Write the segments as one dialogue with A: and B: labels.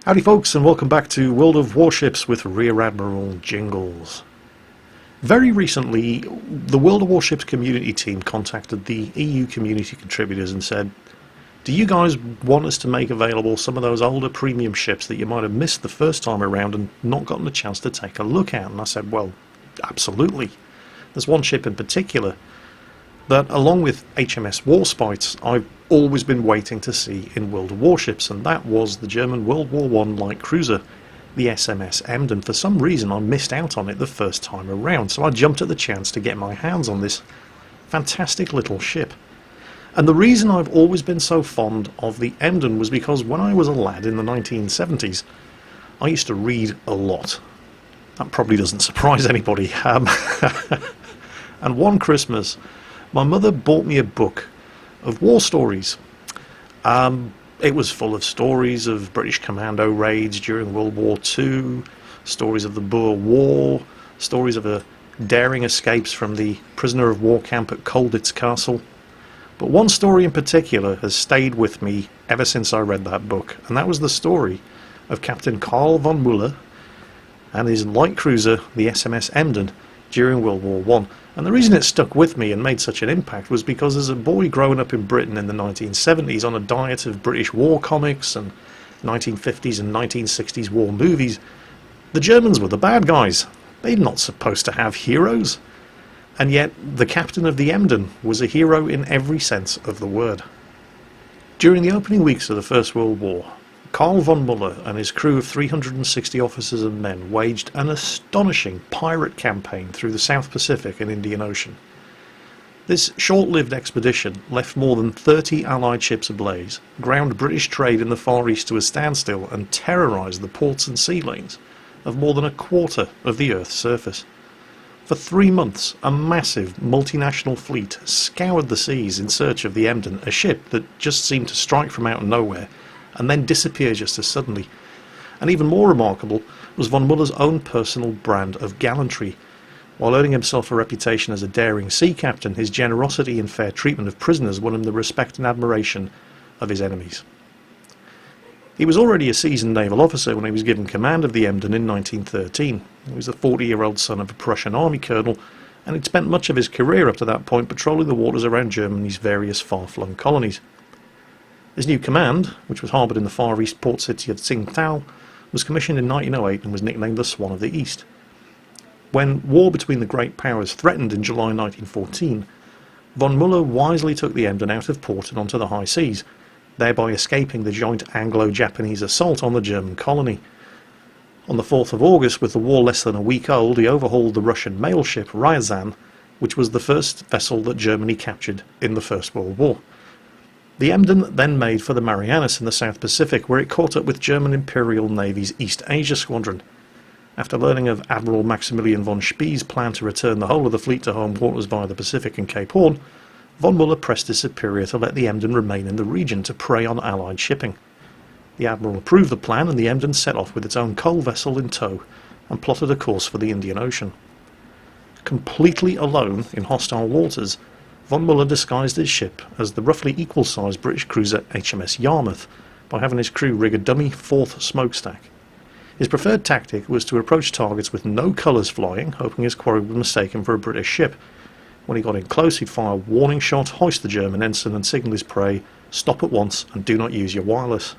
A: Howdy folks, and welcome back to World of Warships with Rear Admiral Jingles. Very recently, the World of Warships community team contacted the EU community contributors and said, do you guys want us to make available some of those older premium ships that you might have missed the first time around and not gotten a chance to take a look at? And I said, well, absolutely. There's one ship in particular that, along with HMS Warspites, I've always been waiting to see in World of Warships, and that was the German World War I light cruiser, the SMS Emden. For some reason I missed out on it the first time around, so I jumped at the chance to get my hands on this fantastic little ship. And the reason I've always been so fond of the Emden was because when I was a lad in the 1970s, I used to read a lot. That probably doesn't surprise anybody. And one Christmas, my mother bought me a book of war stories. It was full of stories of British commando raids during World War II, stories of the Boer War, stories of daring escapes from the prisoner of war camp at Colditz Castle. But one story in particular has stayed with me ever since I read that book, and that was the story of Captain Karl von Müller and his light cruiser, the SMS Emden, during World War I. And the reason it stuck with me and made such an impact was because as a boy growing up in Britain in the 1970s on a diet of British war comics and 1950s and 1960s war movies, the Germans were the bad guys. They're not supposed to have heroes. And yet the captain of the Emden was a hero in every sense of the word. During the opening weeks of the First World War, Karl von Müller and his crew of 360 officers and men waged an astonishing pirate campaign through the South Pacific and Indian Ocean. This short-lived expedition left more than 30 Allied ships ablaze, ground British trade in the Far East to a standstill, and terrorised the ports and sea lanes of more than a quarter of the Earth's surface. For 3 months, a massive multinational fleet scoured the seas in search of the Emden, a ship that just seemed to strike from out of nowhere and then disappear just as suddenly. And even more remarkable was von Müller's own personal brand of gallantry. While earning himself a reputation as a daring sea captain, his generosity and fair treatment of prisoners won him the respect and admiration of his enemies. He was already a seasoned naval officer when he was given command of the Emden in 1913. He was the 40-year-old son of a Prussian army colonel, and he'd spent much of his career up to that point patrolling the waters around Germany's various far-flung colonies. His new command, which was harboured in the Far East port city of Tsingtao, was commissioned in 1908 and was nicknamed the Swan of the East. When war between the great powers threatened in July 1914, von Müller wisely took the Emden out of port and onto the high seas, thereby escaping the joint Anglo-Japanese assault on the German colony. On the 4th of August, with the war less than a week old, he overhauled the Russian mail ship Ryazan, which was the first vessel that Germany captured in the First World War. The Emden then made for the Marianas in the South Pacific, where it caught up with German Imperial Navy's East Asia Squadron. After learning of Admiral Maximilian von Spee's plan to return the whole of the fleet to home waters via the Pacific and Cape Horn, von Müller pressed his superior to let the Emden remain in the region to prey on Allied shipping. The Admiral approved the plan, and the Emden set off with its own coal vessel in tow and plotted a course for the Indian Ocean. Completely alone in hostile waters, von Müller disguised his ship as the roughly equal-sized British cruiser HMS Yarmouth by having his crew rig a dummy fourth smokestack. His preferred tactic was to approach targets with no colours flying, hoping his quarry was mistaken for a British ship. When he got in close, he'd fire a warning shot, hoist the German ensign and signal his prey, stop at once and do not use your wireless.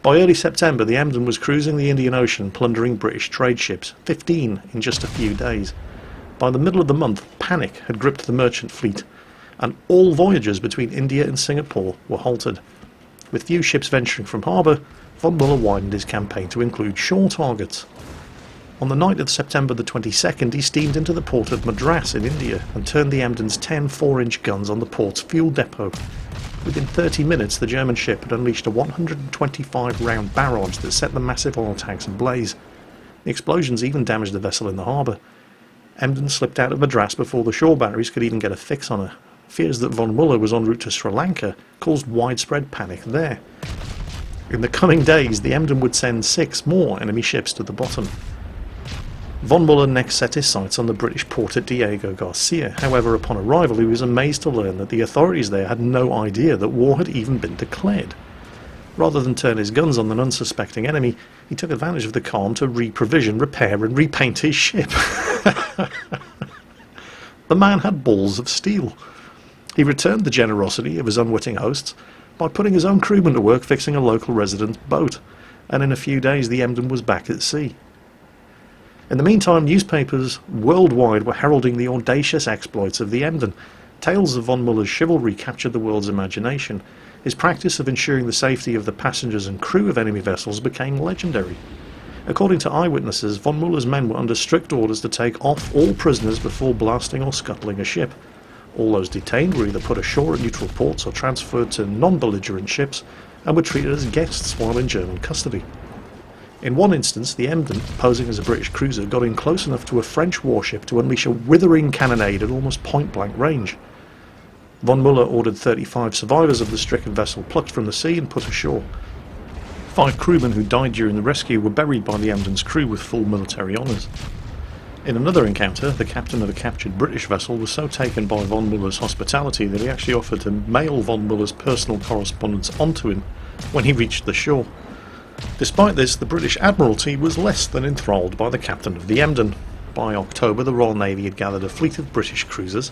A: By early September, the Emden was cruising the Indian Ocean, plundering British trade ships, 15 in just a few days. By the middle of the month, panic had gripped the merchant fleet, and all voyages between India and Singapore were halted. With few ships venturing from harbour, von Müller widened his campaign to include shore targets. On the night of September the 22nd, he steamed into the port of Madras in India and turned the Emden's 10 4-inch guns on the port's fuel depot. Within 30 minutes, the German ship had unleashed a 125-round barrage that set the massive oil tanks ablaze. The explosions even damaged the vessel in the harbour. Emden slipped out of Madras before the shore batteries could even get a fix on her. Fears that von Müller was en route to Sri Lanka caused widespread panic there. In the coming days, the Emden would send 6 more enemy ships to the bottom. Von Müller next set his sights on the British port at Diego Garcia. However, upon arrival, he was amazed to learn that the authorities there had no idea that war had even been declared. Rather than turn his guns on an unsuspecting enemy, he took advantage of the calm to re-provision, repair and repaint his ship. The man had balls of steel. He returned the generosity of his unwitting hosts by putting his own crewmen to work fixing a local resident's boat, and in a few days the Emden was back at sea. In the meantime, newspapers worldwide were heralding the audacious exploits of the Emden. Tales of von Muller's chivalry captured the world's imagination. His practice of ensuring the safety of the passengers and crew of enemy vessels became legendary. According to eyewitnesses, von Muller's men were under strict orders to take off all prisoners before blasting or scuttling a ship. All those detained were either put ashore at neutral ports or transferred to non-belligerent ships and were treated as guests while in German custody. In one instance, the Emden, posing as a British cruiser, got in close enough to a French warship to unleash a withering cannonade at almost point-blank range. Von Muller ordered 35 survivors of the stricken vessel plucked from the sea and put ashore. 5 crewmen who died during the rescue were buried by the Emden's crew with full military honours. In another encounter, the captain of a captured British vessel was so taken by von Muller's hospitality that he actually offered to mail von Muller's personal correspondence onto him when he reached the shore. Despite this, the British Admiralty was less than enthralled by the captain of the Emden. By October, the Royal Navy had gathered a fleet of British cruisers,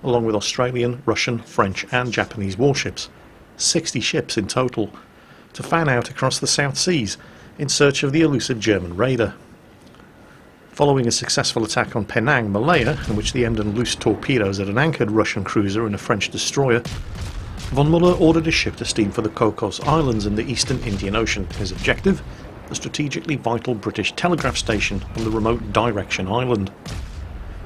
A: along with Australian, Russian, French and Japanese warships, 60 ships in total, to fan out across the South Seas in search of the elusive German raider. Following a successful attack on Penang, Malaya, in which the Emden loosed torpedoes at an anchored Russian cruiser and a French destroyer, von Muller ordered his ship to steam for the Cocos Islands in the eastern Indian Ocean. His objective? The strategically vital British telegraph station on the remote Direction Island.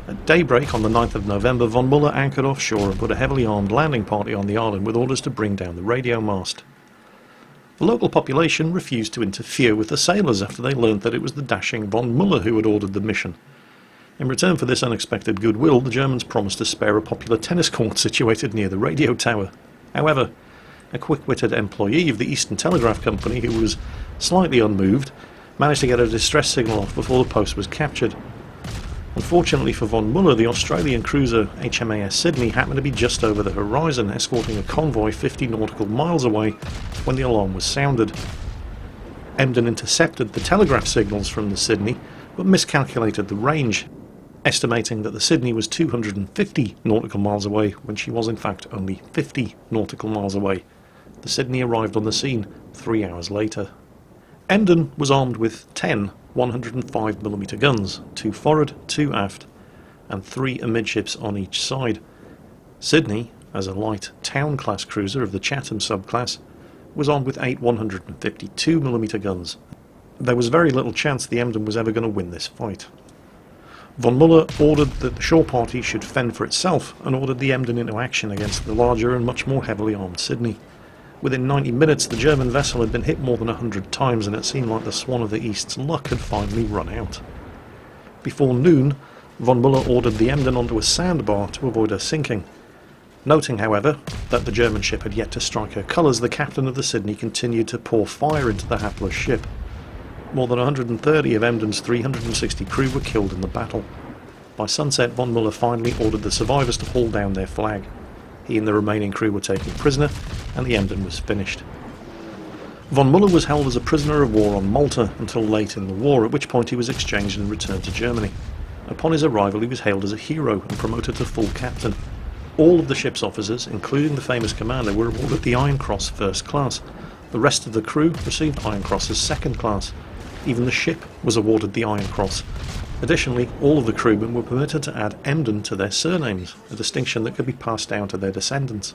A: At daybreak on the 9th of November, von Muller anchored offshore and put a heavily armed landing party on the island with orders to bring down the radio mast. The local population refused to interfere with the sailors after they learned that it was the dashing von Muller who had ordered the mission. In return for this unexpected goodwill, the Germans promised to spare a popular tennis court situated near the radio tower. However, a quick-witted employee of the Eastern Telegraph Company, who was slightly unmoved, managed to get a distress signal off before the post was captured. Unfortunately for von Muller, the Australian cruiser HMAS Sydney happened to be just over the horizon, escorting a convoy 50 nautical miles away when the alarm was sounded. Emden intercepted the telegraph signals from the Sydney, but miscalculated the range, estimating that the Sydney was 250 nautical miles away when she was in fact only 50 nautical miles away. The Sydney arrived on the scene 3 hours later. Emden was armed with 10 105mm guns, 2 forward, 2 aft, and 3 amidships on each side. Sydney, as a light town-class cruiser of the Chatham subclass, was armed with 8 152mm guns. There was very little chance the Emden was ever going to win this fight. Von Muller ordered that the shore party should fend for itself and ordered the Emden into action against the larger and much more heavily armed Sydney. Within 90 minutes the German vessel had been hit more than 100 times and it seemed like the Swan of the East's luck had finally run out. Before noon, von Muller ordered the Emden onto a sandbar to avoid her sinking. Noting, however, that the German ship had yet to strike her colours, the captain of the Sydney continued to pour fire into the hapless ship. More than 130 of Emden's 360 crew were killed in the battle. By sunset, von Muller finally ordered the survivors to haul down their flag. He and the remaining crew were taken prisoner, and the Emden was finished. Von Muller was held as a prisoner of war on Malta until late in the war, at which point he was exchanged and returned to Germany. Upon his arrival, he was hailed as a hero and promoted to full captain. All of the ship's officers, including the famous commander, were awarded the Iron Cross First Class. The rest of the crew received Iron Crosses Second Class. Even the ship was awarded the Iron Cross. Additionally, all of the crewmen were permitted to add Emden to their surnames, a distinction that could be passed down to their descendants.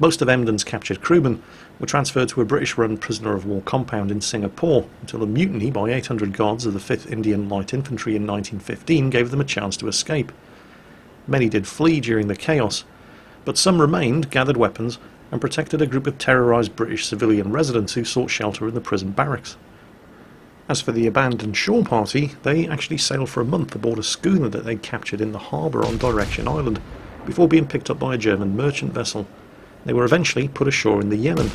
A: Most of Emden's captured crewmen were transferred to a British-run prisoner-of-war compound in Singapore until a mutiny by 800 guards of the 5th Indian Light Infantry in 1915 gave them a chance to escape. Many did flee during the chaos, but some remained, gathered weapons, and protected a group of terrorised British civilian residents who sought shelter in the prison barracks. As for the abandoned shore party, they actually sailed for a month aboard a schooner that they'd captured in the harbour on Direction Island, before being picked up by a German merchant vessel. They were eventually put ashore in the Yemen,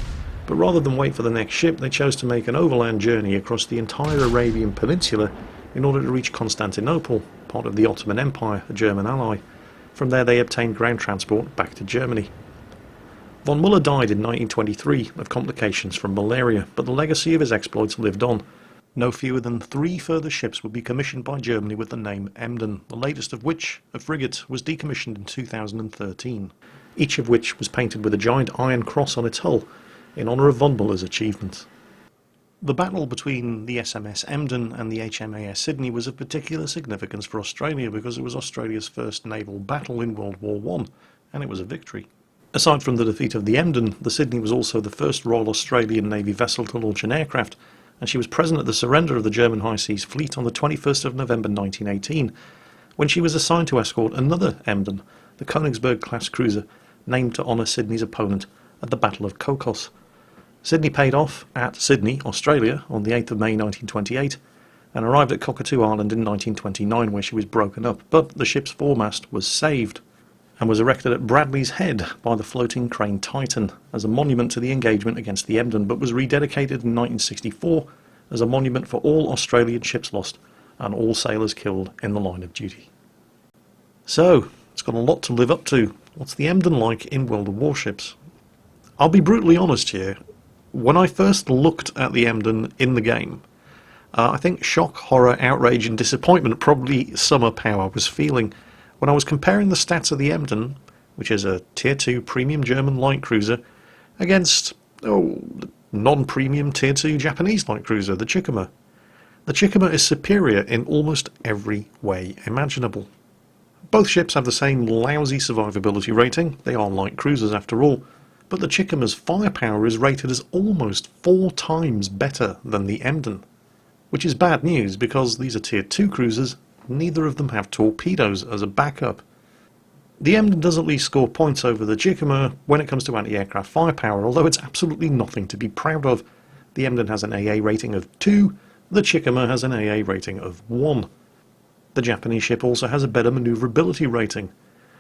A: but rather than wait for the next ship, they chose to make an overland journey across the entire Arabian Peninsula in order to reach Constantinople, part of the Ottoman Empire, a German ally. From there they obtained ground transport back to Germany. Von Muller died in 1923 of complications from malaria, but the legacy of his exploits lived on. No fewer than 3 further ships would be commissioned by Germany with the name Emden, the latest of which, a frigate, was decommissioned in 2013, each of which was painted with a giant iron cross on its hull, in honour of von Muller's achievements. The battle between the SMS Emden and the HMAS Sydney was of particular significance for Australia because it was Australia's first naval battle in World War I, and it was a victory. Aside from the defeat of the Emden, the Sydney was also the first Royal Australian Navy vessel to launch an aircraft, and she was present at the surrender of the German High Seas Fleet on the 21st of November 1918, when she was assigned to escort another Emden, the Königsberg-class cruiser, named to honour Sydney's opponent at the Battle of Cocos. Sydney paid off at Sydney, Australia, on the 8th of May 1928, and arrived at Cockatoo Island in 1929, where she was broken up, but the ship's foremast was saved, and was erected at Bradley's Head by the floating crane Titan as a monument to the engagement against the Emden, but was rededicated in 1964 as a monument for all Australian ships lost and all sailors killed in the line of duty. So, it's got a lot to live up to. What's the Emden like in World of Warships? I'll be brutally honest here. When I first looked at the Emden in the game, I think shock, horror, outrage and disappointment probably sum up how I was feeling when I was comparing the stats of the Emden, which is a Tier 2 premium German light cruiser, against the non-premium Tier 2 Japanese light cruiser, the Chikuma. The Chikuma is superior in almost every way imaginable. Both ships have the same lousy survivability rating, they are light cruisers after all, but the Chikuma's firepower is rated as almost 4 times better than the Emden, which is bad news because these are Tier 2 cruisers. Neither of them have torpedoes as a backup. The Emden does at least score points over the Chikuma when it comes to anti-aircraft firepower, although it's absolutely nothing to be proud of. The Emden has an AA rating of 2, the Chikuma has an AA rating of 1. The Japanese ship also has a better manoeuvrability rating.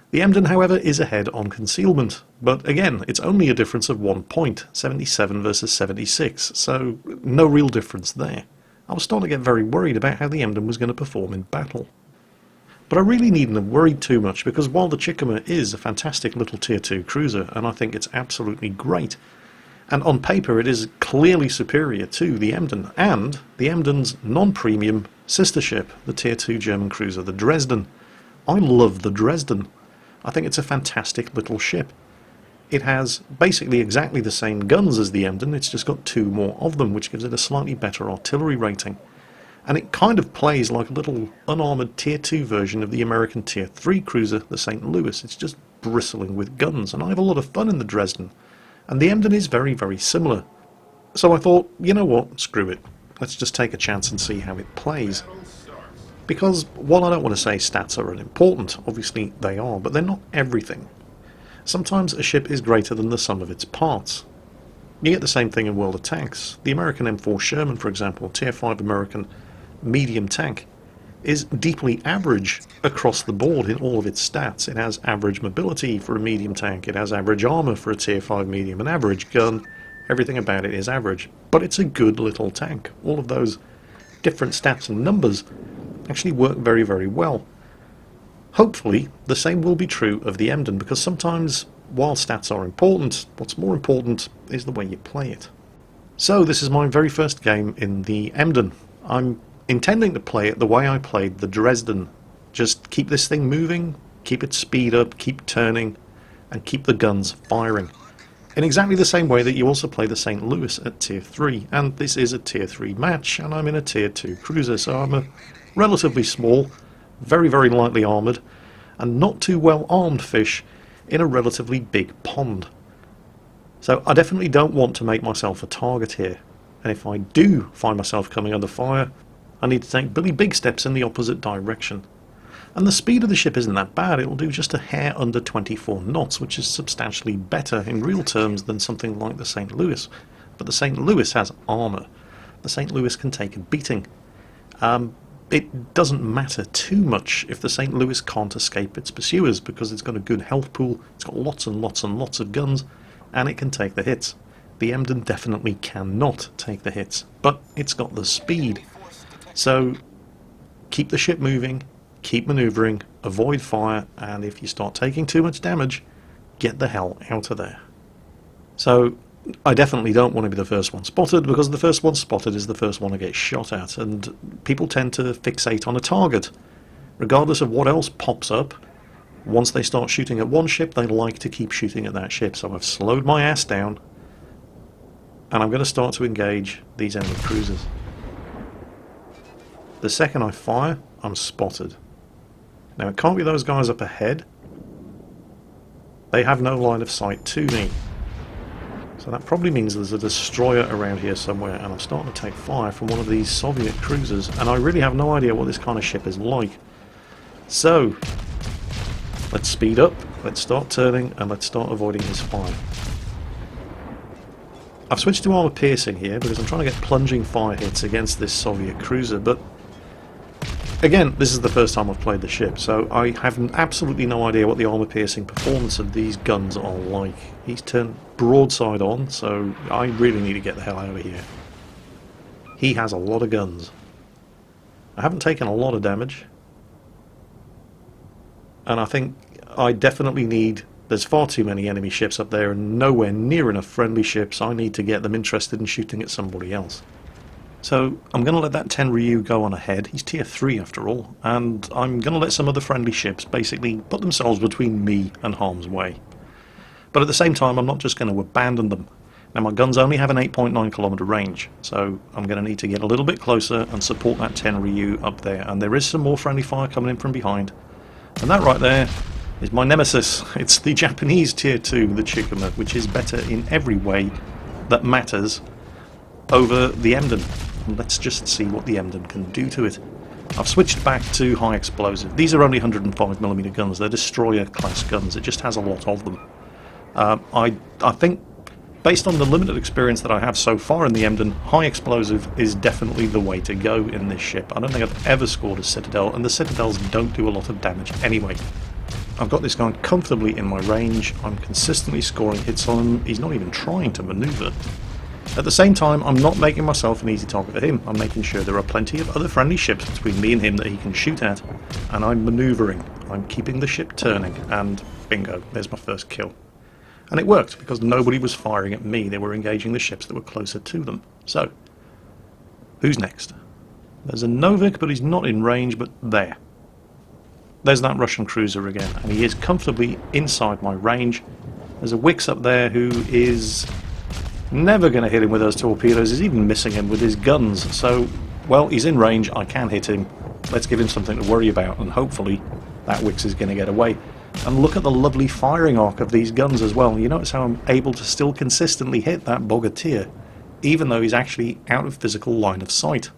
A: The Emden, however, is ahead on concealment, but again, it's only a difference of 1 point, 77 versus 76, so no real difference there. I was starting to get very worried about how the Emden was going to perform in battle. But I really needn't have worried too much, because while the Chikuma is a fantastic little Tier 2 cruiser, and I think it's absolutely great, and on paper it is clearly superior to the Emden, and the Emden's non-premium sister ship, the Tier 2 German cruiser, the Dresden. I love the Dresden. I think it's a fantastic little ship. It has basically exactly the same guns as the Emden, it's just got 2 more of them, which gives it a slightly better artillery rating. And it kind of plays like a little unarmoured Tier 2 version of the American Tier 3 cruiser, the St. Louis. It's just bristling with guns, and I have a lot of fun in the Dresden. And the Emden is very, very similar. So I thought, you know what, screw it. Let's just take a chance and see how it plays. Because while I don't want to say stats are unimportant, obviously they are, but they're not everything. Sometimes a ship is greater than the sum of its parts. You get the same thing in World of Tanks. The American M4 Sherman, for example, Tier 5 American medium tank, is deeply average across the board in all of its stats. It has average mobility for a medium tank, it has average armour for a Tier 5 medium, an average gun, everything about it is average. But it's a good little tank. All of those different stats and numbers actually work very, very well. Hopefully, the same will be true of the Emden, because sometimes, while stats are important, what's more important is the way you play it. So, this is my very first game in the Emden. I'm intending to play it the way I played the Dresden. Just keep this thing moving, keep its speed up, keep turning, and keep the guns firing. In exactly the same way that you also play the St. Louis at Tier 3, and this is a Tier 3 match, and I'm in a Tier 2 cruiser, so I'm a relatively small, very, very lightly armoured, and not too well armed fish in a relatively big pond. So I definitely don't want to make myself a target here, and if I do find myself coming under fire, I need to take really big steps in the opposite direction. And the speed of the ship isn't that bad, it'll do just a hair under 24 knots, which is substantially better in real terms than something like the St. Louis. But the St. Louis has armour. The St. Louis can take a beating. It doesn't matter too much if the St. Louis can't escape its pursuers, because it's got a good health pool, it's got lots and lots and lots of guns, and it can take the hits. The Emden definitely cannot take the hits, but it's got the speed. So keep the ship moving, keep manoeuvring, avoid fire, and if you start taking too much damage, get the hell out of there. So I definitely don't want to be the first one spotted, because the first one spotted is the first one to get shot at, and people tend to fixate on a target. Regardless of what else pops up, once they start shooting at one ship, they like to keep shooting at that ship. So I've slowed my ass down, and I'm going to start to engage these enemy cruisers. The second I fire, I'm spotted. Now it can't be those guys up ahead. They have no line of sight to me. So that probably means there's a destroyer around here somewhere, and I'm starting to take fire from one of these Soviet cruisers, and I really have no idea what this kind of ship is like. So, let's speed up, let's start turning, and let's start avoiding his fire. I've switched to armor piercing here because I'm trying to get plunging fire hits against this Soviet cruiser, but again, this is the first time I've played the ship, so I have absolutely no idea what the armor piercing performance of these guns are like. He's turned broadside on, so I really need to get the hell out of here. He has a lot of guns. I haven't taken a lot of damage, and I think I definitely need... There's far too many enemy ships up there and nowhere near enough friendly ships. I need to get them interested in shooting at somebody else. So I'm going to let that Tenryu go on ahead. He's tier 3 after all, and I'm going to let some other friendly ships basically put themselves between me and harm's way. But at the same time, I'm not just going to abandon them. Now my guns only have an 8.9 kilometer range, so I'm going to need to get a little bit closer and support that Tenryu up there. And there is some more friendly fire coming in from behind. And that right there is my nemesis. It's the Japanese tier 2, the Chikuma, which is better in every way that matters over the Emden. Let's just see what the Emden can do to it. I've switched back to high explosive. These are only 105mm guns. They're destroyer class guns. It just has a lot of them. I think, based on the limited experience that I have so far in the Emden, high explosive is definitely the way to go in this ship. I don't think I've ever scored a Citadel, and the Citadels don't do a lot of damage anyway. I've got this guy comfortably in my range. I'm consistently scoring hits on him. He's not even trying to maneuver. At the same time, I'm not making myself an easy target for him. I'm making sure there are plenty of other friendly ships between me and him that he can shoot at, and I'm manoeuvring. I'm keeping the ship turning, and bingo, there's my first kill. And it worked, because nobody was firing at me. They were engaging the ships that were closer to them. So, who's next? There's a Novik, but he's not in range, but there. There's that Russian cruiser again, and he is comfortably inside my range. There's a Wix up there who is never going to hit him with those torpedoes. He's even missing him with his guns. So, well, he's in range. I can hit him. Let's give him something to worry about, and hopefully that Wix is going to get away. And look at the lovely firing arc of these guns as well. You notice how I'm able to still consistently hit that Bogatyr, even though he's actually out of physical line of sight.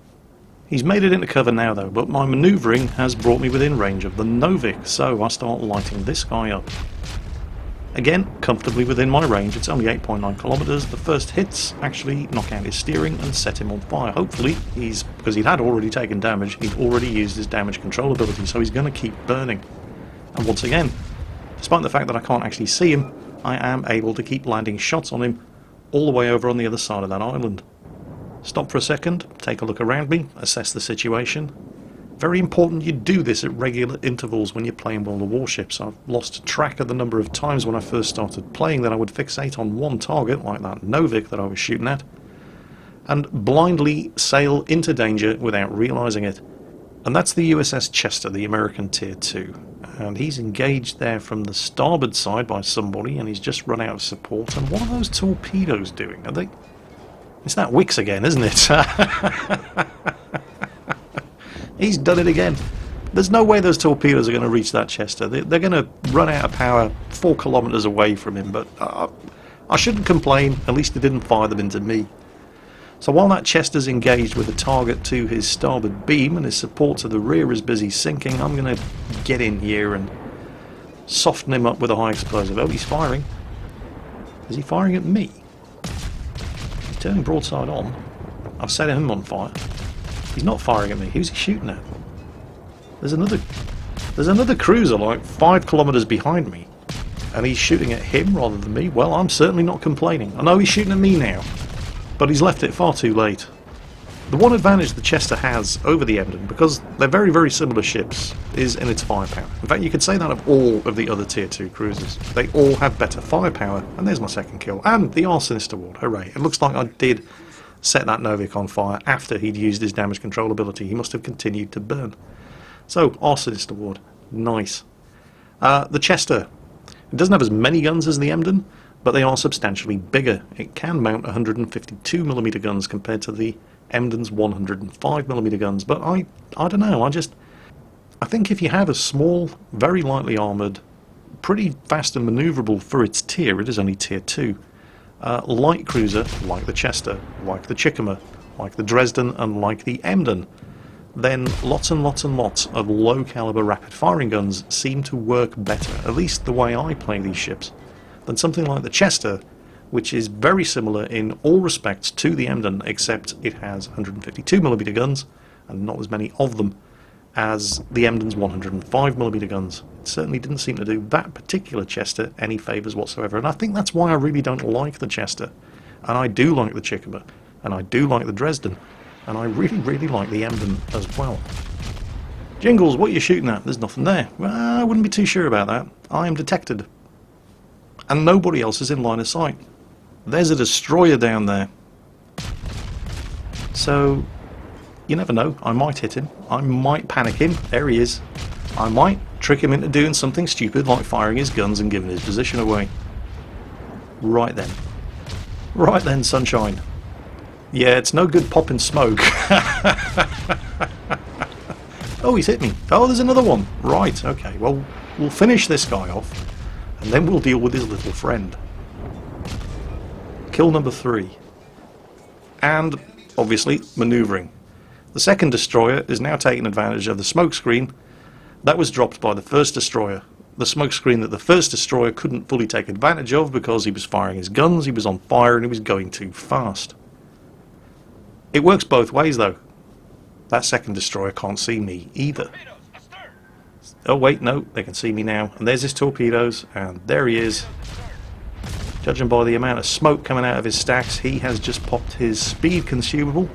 A: He's made it into cover now though, but my manoeuvring has brought me within range of the Novik, so I start lighting this guy up. Again, comfortably within my range. It's only 8.9 kilometers. The first hits actually knock out his steering and set him on fire. Hopefully, because he had already taken damage, he'd already used his damage control ability, so he's going to keep burning. And once again, despite the fact that I can't actually see him, I am able to keep landing shots on him all the way over on the other side of that island. Stop for a second, take a look around me, assess the situation. Very important you do this at regular intervals when you're playing World of Warships. I've lost track of the number of times when I first started playing that I would fixate on one target, like that Novik that I was shooting at, and blindly sail into danger without realising it. And that's the USS Chester, the American Tier 2. And he's engaged there from the starboard side by somebody, and he's just run out of support. And what are those torpedoes doing? Are they... It's that Wix again, isn't it? He's done it again. There's no way those torpedoes are going to reach that Chester. They're going to run out of power 4 kilometers away from him, but I shouldn't complain. At least he didn't fire them into me. So while that Chester's engaged with a target to his starboard beam and his support to the rear is busy sinking, I'm going to get in here and soften him up with a high explosive. Oh, he's firing. Is he firing at me? He's turning broadside on. I've set him on fire. He's not firing at me. Who's he shooting at? There's another cruiser like 5 kilometers behind me, and he's shooting at him rather than me. Well, I'm certainly not complaining. I know he's shooting at me now, but he's left it far too late. The one advantage the Chester has over the Emden, because they're very, very similar ships, is in its firepower. In fact, you could say that of all of the other Tier 2 cruisers. They all have better firepower, and there's my second kill. And the Arsonist award, hooray. It looks like I did set that Novik on fire after he'd used his damage control ability. He must have continued to burn. So, Arsonist award, nice. The Chester, it doesn't have as many guns as the Emden, but they are substantially bigger. It can mount 152mm guns compared to the Emden's 105mm guns, but I don't know, I think if you have a small, very lightly armoured, pretty fast and manoeuvrable for its tier, it is only tier 2, light cruiser like the Chester, like the Chickamer, like the Dresden and like the Emden, then lots and lots and lots of low caliber rapid firing guns seem to work better, at least the way I play these ships, than something like the Chester, which is very similar in all respects to the Emden, except it has 152mm guns, and not as many of them as the Emden's 105mm guns. It certainly didn't seem to do that particular Chester any favours whatsoever, and I think that's why I really don't like the Chester. And I do like the Chickamer, and I do like the Dresden, and I really, really like the Emden as well. Jingles, what are you shooting at? There's nothing there. Well, I wouldn't be too sure about that. I am detected. And nobody else is in line of sight. There's a destroyer down there. So, you never know. I might hit him. I might panic him. There he is. I might trick him into doing something stupid like firing his guns and giving his position away. Right then. Right then, sunshine. Yeah, it's no good popping smoke. Oh, he's hit me. Oh, there's another one. Right, okay. Well, we'll finish this guy off, and then we'll deal with his little friend. Kill number 3. And, obviously, manoeuvring. The second destroyer is now taking advantage of the smoke screen that was dropped by the first destroyer. The smoke screen that the first destroyer couldn't fully take advantage of because he was firing his guns, he was on fire, and he was going too fast. It works both ways, though. That second destroyer can't see me either. Oh wait, no, they can see me now. And there's his torpedoes, and there he is. Judging by the amount of smoke coming out of his stacks, he has just popped his speed consumable,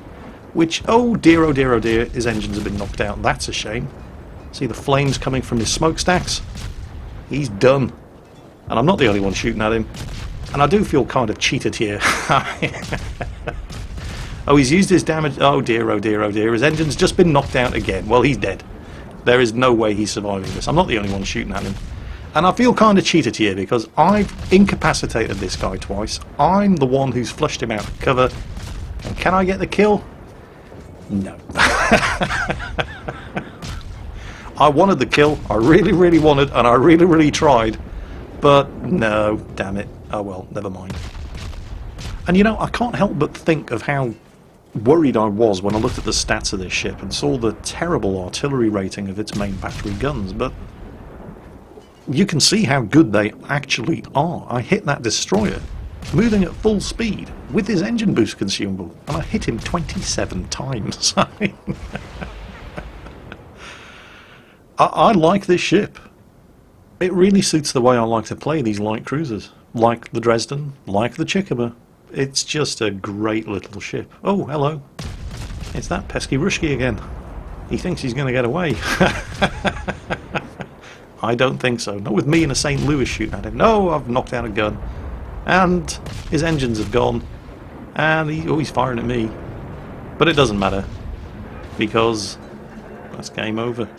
A: which, oh dear, oh dear, oh dear, his engines have been knocked out. That's a shame. See the flames coming from his smokestacks? He's done. And I'm not the only one shooting at him. And I do feel kind of cheated here. Oh, he's used his damage. Oh dear, oh dear, oh dear. His engine's just been knocked out again. Well, he's dead. There is no way he's surviving this. I'm not the only one shooting at him. And I feel kind of cheated here because I've incapacitated this guy twice. I'm the one who's flushed him out of cover. And can I get the kill? No. I wanted the kill. I really, really wanted, and I really, really tried. But no, damn it. Oh well, never mind. And you know, I can't help but think of how worried I was when I looked at the stats of this ship and saw the terrible artillery rating of its main battery guns, but you can see how good they actually are. I hit that destroyer moving at full speed with his engine boost consumable, and I hit him 27 times. I like this ship. It really suits the way I like to play these light cruisers, like the Dresden, like the Chickamer. It's just a great little ship. Oh, hello. It's that pesky Rushki again. He thinks he's going to get away. I don't think so. Not with me in a St. Louis shooting at him. No, I've knocked out a gun. And his engines have gone. And he's firing at me. But it doesn't matter. Because that's game over.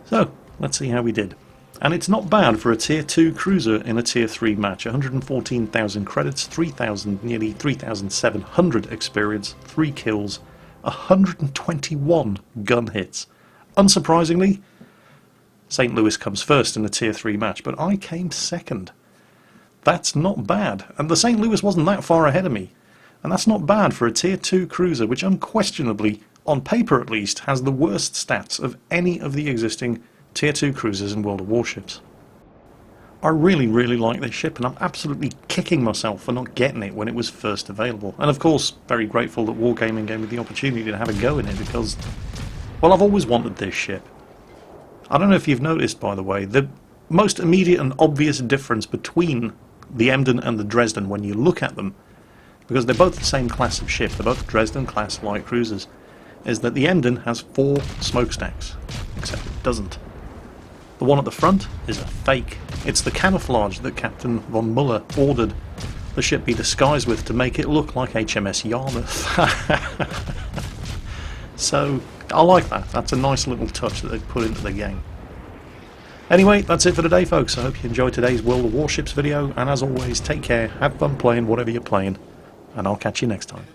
A: So, let's see how we did. And it's not bad for a tier 2 cruiser in a tier 3 match. 114,000 credits, 3,000, nearly 3,700 experience, 3 kills, 121 gun hits. Unsurprisingly, St. Louis comes first in a tier 3 match, but I came second. That's not bad, and the St. Louis wasn't that far ahead of me. And that's not bad for a tier 2 cruiser, which unquestionably, on paper at least, has the worst stats of any of the existing tier 2 cruisers in World of Warships. I really, really like this ship, and I'm absolutely kicking myself for not getting it when it was first available. And of course, very grateful that Wargaming gave me the opportunity to have a go in it because, well, I've always wanted this ship. I don't know if you've noticed, by the way, the most immediate and obvious difference between the Emden and the Dresden when you look at them, because they're both the same class of ship, they're both Dresden class light cruisers, is that the Emden has 4 smokestacks, except it doesn't. The one at the front is a fake. It's the camouflage that Captain von Muller ordered the ship be disguised with to make it look like HMS Yarmouth. So, I like that. That's a nice little touch that they've put into the game. Anyway, that's it for today, folks. I hope you enjoyed today's World of Warships video, and as always, take care, have fun playing whatever you're playing, and I'll catch you next time.